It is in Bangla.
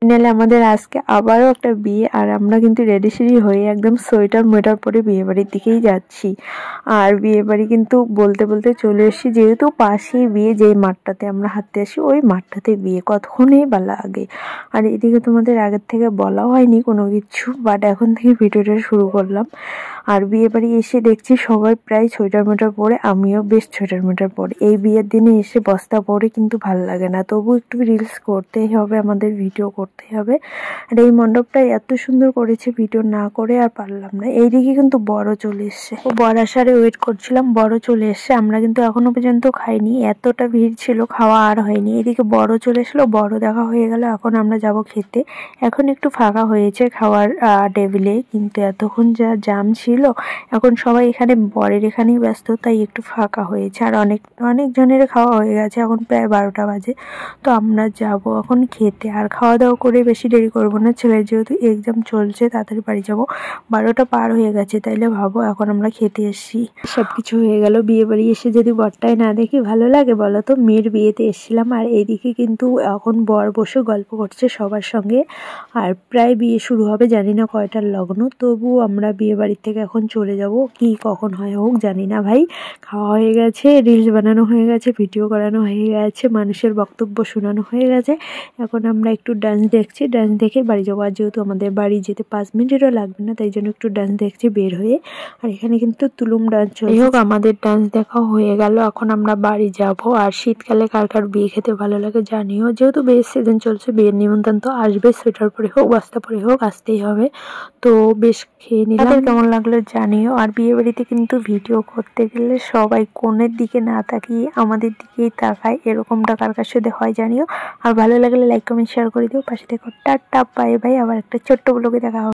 ফাইনালি আমাদের আজকে আবারও একটা বিয়ে, আর আমরা কিন্তু রেডি সেডি হয়ে একদম সোয়েটার মোয়েটার পরে বিয়ে বাড়ির দিকেই যাচ্ছি। আর বিয়ে বাড়ি কিন্তু বলতে বলতে চলে এসেছি, যেহেতু পাশেই বিয়ে, যেই মাঠটাতে আমরা হাঁটতে আসি ওই মাঠটাতে বিয়ে, কতক্ষণই বা লাগে। আর এদিকে তোমাদের আগের থেকে বলা হয়নি কোনো কিছু, বাট এখন থেকে ভিডিওটা শুরু করলাম। আর বিয়ে বাড়ি এসে দেখছি সবাই প্রায় সোয়েটার মোয়েটার পরে, আমিও বেশ সোয়েটার মোয়েটার পরে। এই বিয়ের দিনে এসে বস্তা পরে কিন্তু ভালো লাগে না, তবু একটু রিলস করতেই হবে, আমাদের ভিডিও করতেই হবে। আর এই মণ্ডপটা এত সুন্দর করেছে, ভিডিও না করে আর পারলাম না। এইদিকে কিন্তু বড় চলে এসছে, ও বর আসারে ওয়েট করছিলাম, বড় চলে এসছে। আমরা কিন্তু এখনো পর্যন্ত খাইনি, এতটা ভিড় ছিল, খাওয়া আর হয়নি। এদিকে বড় চলে এসলো, বড় দেখা হয়ে গেল, এখন আমরা যাব খেতে। এখন একটু ফাঁকা হয়েছে খাওয়ার টেবিলে, কিন্তু এতক্ষণ যা জাম ছিল, এখন সবাই এখানে বরের এখানেই ব্যস্ত, তাই একটু ফাঁকা হয়েছে। আর অনেক জনের খাওয়া হয়ে গেছে, এখন প্রায় 12টা বাজে। তো আমরা যাব এখন খেতে, আর খাওয়া দাওয়া করে বেশি দেরি করবো না, ছেলের যেহেতু এক্সাম চলছে, তাড়াতাড়ি বাড়ি যাব। 12টা পার হয়ে গেছে, তাইলে ভাবো এখন আমরা খেতে এসেছি। সবকিছু হয়ে গেল, বিয়ে বাড়ি এসে যদি বরটাই না দেখি ভালো লাগে বলো তো? মেয়ের বিয়েতে এসেছিলাম, আর এইদিকে কিন্তু এখন বর বসে গল্প করছে সবার সঙ্গে। আর প্রায় বিয়ে শুরু হবে, জানি না কয়টার লগ্ন, তবু আমরা বিয়ে বাড়ির থেকে এখন চলে যাব, কি কখন হয় হোক জানি না ভাই। খাওয়া হয়ে গেছে, রিলস বানানো হয়ে গেছে, ভিডিও করানো হয়ে গেছে, মানুষের বক্তব্য শোনানো হয়ে গেছে। এখন আমরা একটু ডান্স দেখছি, ডান্স দেখে বাড়ি যাবো। আর যেহেতু আমাদের বাড়ি যেতে 5 মিনিটও লাগবে না, তাই জন্য একটু ডান্স দেখছি বের হয়ে। আর এখানে কিন্তু তুলুম ডান্স চলছে। হোক, আমাদের ডান্স দেখা হয়ে গেল, এখন আমরা বাড়ি যাব। আর শীতকালে কার কার বিয়ে খেতে ভালো লাগে জানিও, যেহেতু বিয়ের সিজন চলছে, বিয়ের নিমন্ত্রণ তো আসবে, সোয়েটার পরে হোক বস্তা পরে হোক আসতেই হবে। তো বেশ খেয়ে নিলাম, কেমন লাগলো জানিও। আর বিয়ে বাড়িতে কিন্তু ভিডিও করতে গেলে সবাই কোণের দিকে না তাকিয়ে আমাদের দিকেই তাকায়, এরকমটা কার কার সাথে হয় জানিও। আর ভালো লাগলে লাইক কমেন্ট শেয়ার করে দিও, পাশে থেকো। টাটা বাই বাই, আবার একটা ছোট্ট ব্লগে দেখা হবে।